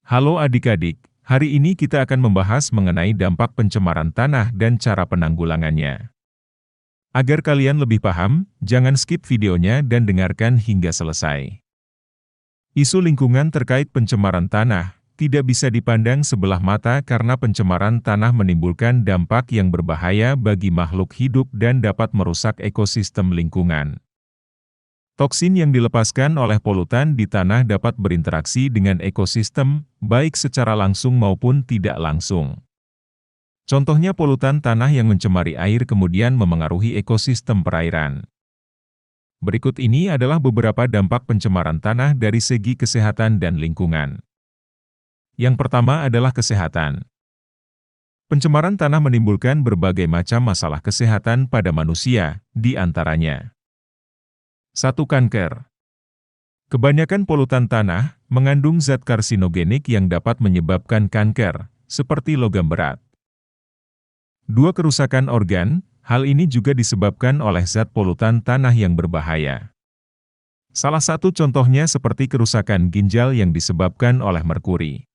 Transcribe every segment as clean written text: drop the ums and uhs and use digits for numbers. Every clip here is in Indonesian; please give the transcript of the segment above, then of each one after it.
Halo adik-adik, hari ini kita akan membahas mengenai dampak pencemaran tanah dan cara penanggulangannya. Agar kalian lebih paham, jangan skip videonya dan dengarkan hingga selesai. Isu lingkungan terkait pencemaran tanah tidak bisa dipandang sebelah mata karena pencemaran tanah menimbulkan dampak yang berbahaya bagi makhluk hidup dan dapat merusak ekosistem lingkungan. Toksin yang dilepaskan oleh polutan di tanah dapat berinteraksi dengan ekosistem, baik secara langsung maupun tidak langsung. Contohnya polutan tanah yang mencemari air kemudian memengaruhi ekosistem perairan. Berikut ini adalah beberapa dampak pencemaran tanah dari segi kesehatan dan lingkungan. Yang pertama adalah kesehatan. Pencemaran tanah menimbulkan berbagai macam masalah kesehatan pada manusia, di antaranya 1. Kanker. Kebanyakan polutan tanah mengandung zat karsinogenik yang dapat menyebabkan kanker, seperti logam berat. 2. Kerusakan organ, hal ini juga disebabkan oleh zat polutan tanah yang berbahaya. Salah satu contohnya seperti kerusakan ginjal yang disebabkan oleh merkuri.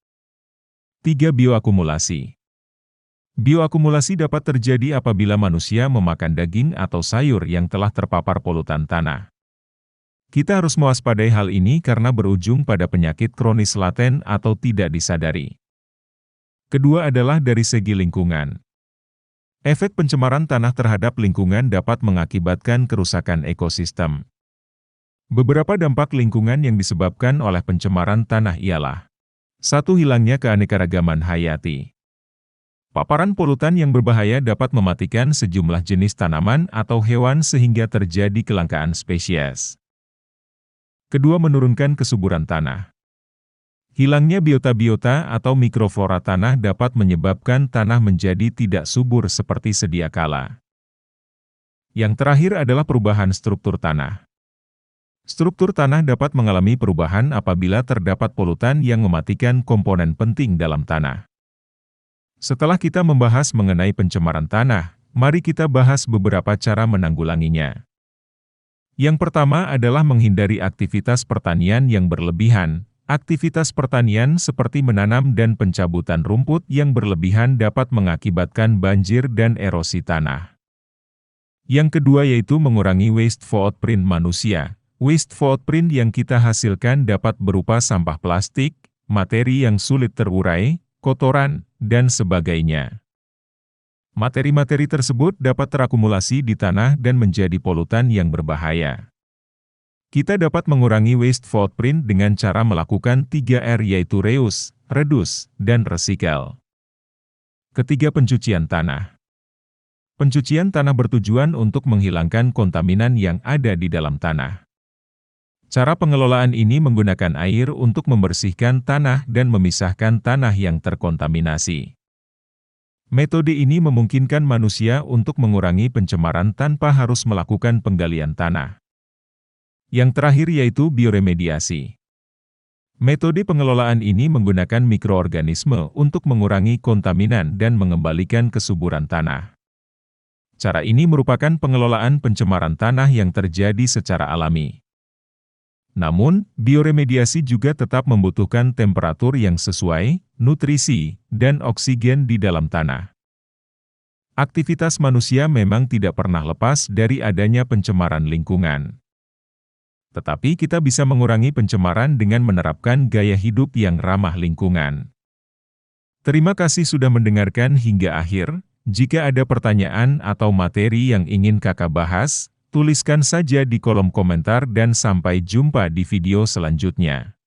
3. Bioakumulasi. Bioakumulasi dapat terjadi apabila manusia memakan daging atau sayur yang telah terpapar polutan tanah. Kita harus mewaspadai hal ini karena berujung pada penyakit kronis laten atau tidak disadari. Kedua adalah dari segi lingkungan. Efek pencemaran tanah terhadap lingkungan dapat mengakibatkan kerusakan ekosistem. Beberapa dampak lingkungan yang disebabkan oleh pencemaran tanah ialah 1. Hilangnya keanekaragaman hayati. Paparan polutan yang berbahaya dapat mematikan sejumlah jenis tanaman atau hewan sehingga terjadi kelangkaan spesies. Kedua, menurunkan kesuburan tanah. Hilangnya biota-biota atau mikroflora tanah dapat menyebabkan tanah menjadi tidak subur seperti sedia kala. Yang terakhir adalah perubahan struktur tanah. Struktur tanah dapat mengalami perubahan apabila terdapat polutan yang mematikan komponen penting dalam tanah. Setelah kita membahas mengenai pencemaran tanah, mari kita bahas beberapa cara menanggulanginya. Yang pertama adalah menghindari aktivitas pertanian yang berlebihan. Aktivitas pertanian seperti menanam dan pencabutan rumput yang berlebihan dapat mengakibatkan banjir dan erosi tanah. Yang kedua yaitu mengurangi waste footprint manusia. Waste footprint yang kita hasilkan dapat berupa sampah plastik, materi yang sulit terurai, kotoran, dan sebagainya. Materi-materi tersebut dapat terakumulasi di tanah dan menjadi polutan yang berbahaya. Kita dapat mengurangi waste footprint dengan cara melakukan 3R yaitu reuse, reduce, dan recycle. Ketiga, pencucian tanah. Pencucian tanah bertujuan untuk menghilangkan kontaminan yang ada di dalam tanah. Cara pengelolaan ini menggunakan air untuk membersihkan tanah dan memisahkan tanah yang terkontaminasi. Metode ini memungkinkan manusia untuk mengurangi pencemaran tanpa harus melakukan penggalian tanah. Yang terakhir yaitu bioremediasi. Metode pengelolaan ini menggunakan mikroorganisme untuk mengurangi kontaminan dan mengembalikan kesuburan tanah. Cara ini merupakan pengelolaan pencemaran tanah yang terjadi secara alami. Namun, bioremediasi juga tetap membutuhkan temperatur yang sesuai, nutrisi, dan oksigen di dalam tanah. Aktivitas manusia memang tidak pernah lepas dari adanya pencemaran lingkungan. Tetapi kita bisa mengurangi pencemaran dengan menerapkan gaya hidup yang ramah lingkungan. Terima kasih sudah mendengarkan hingga akhir. Jika ada pertanyaan atau materi yang ingin Kakak bahas, tuliskan saja di kolom komentar dan sampai jumpa di video selanjutnya.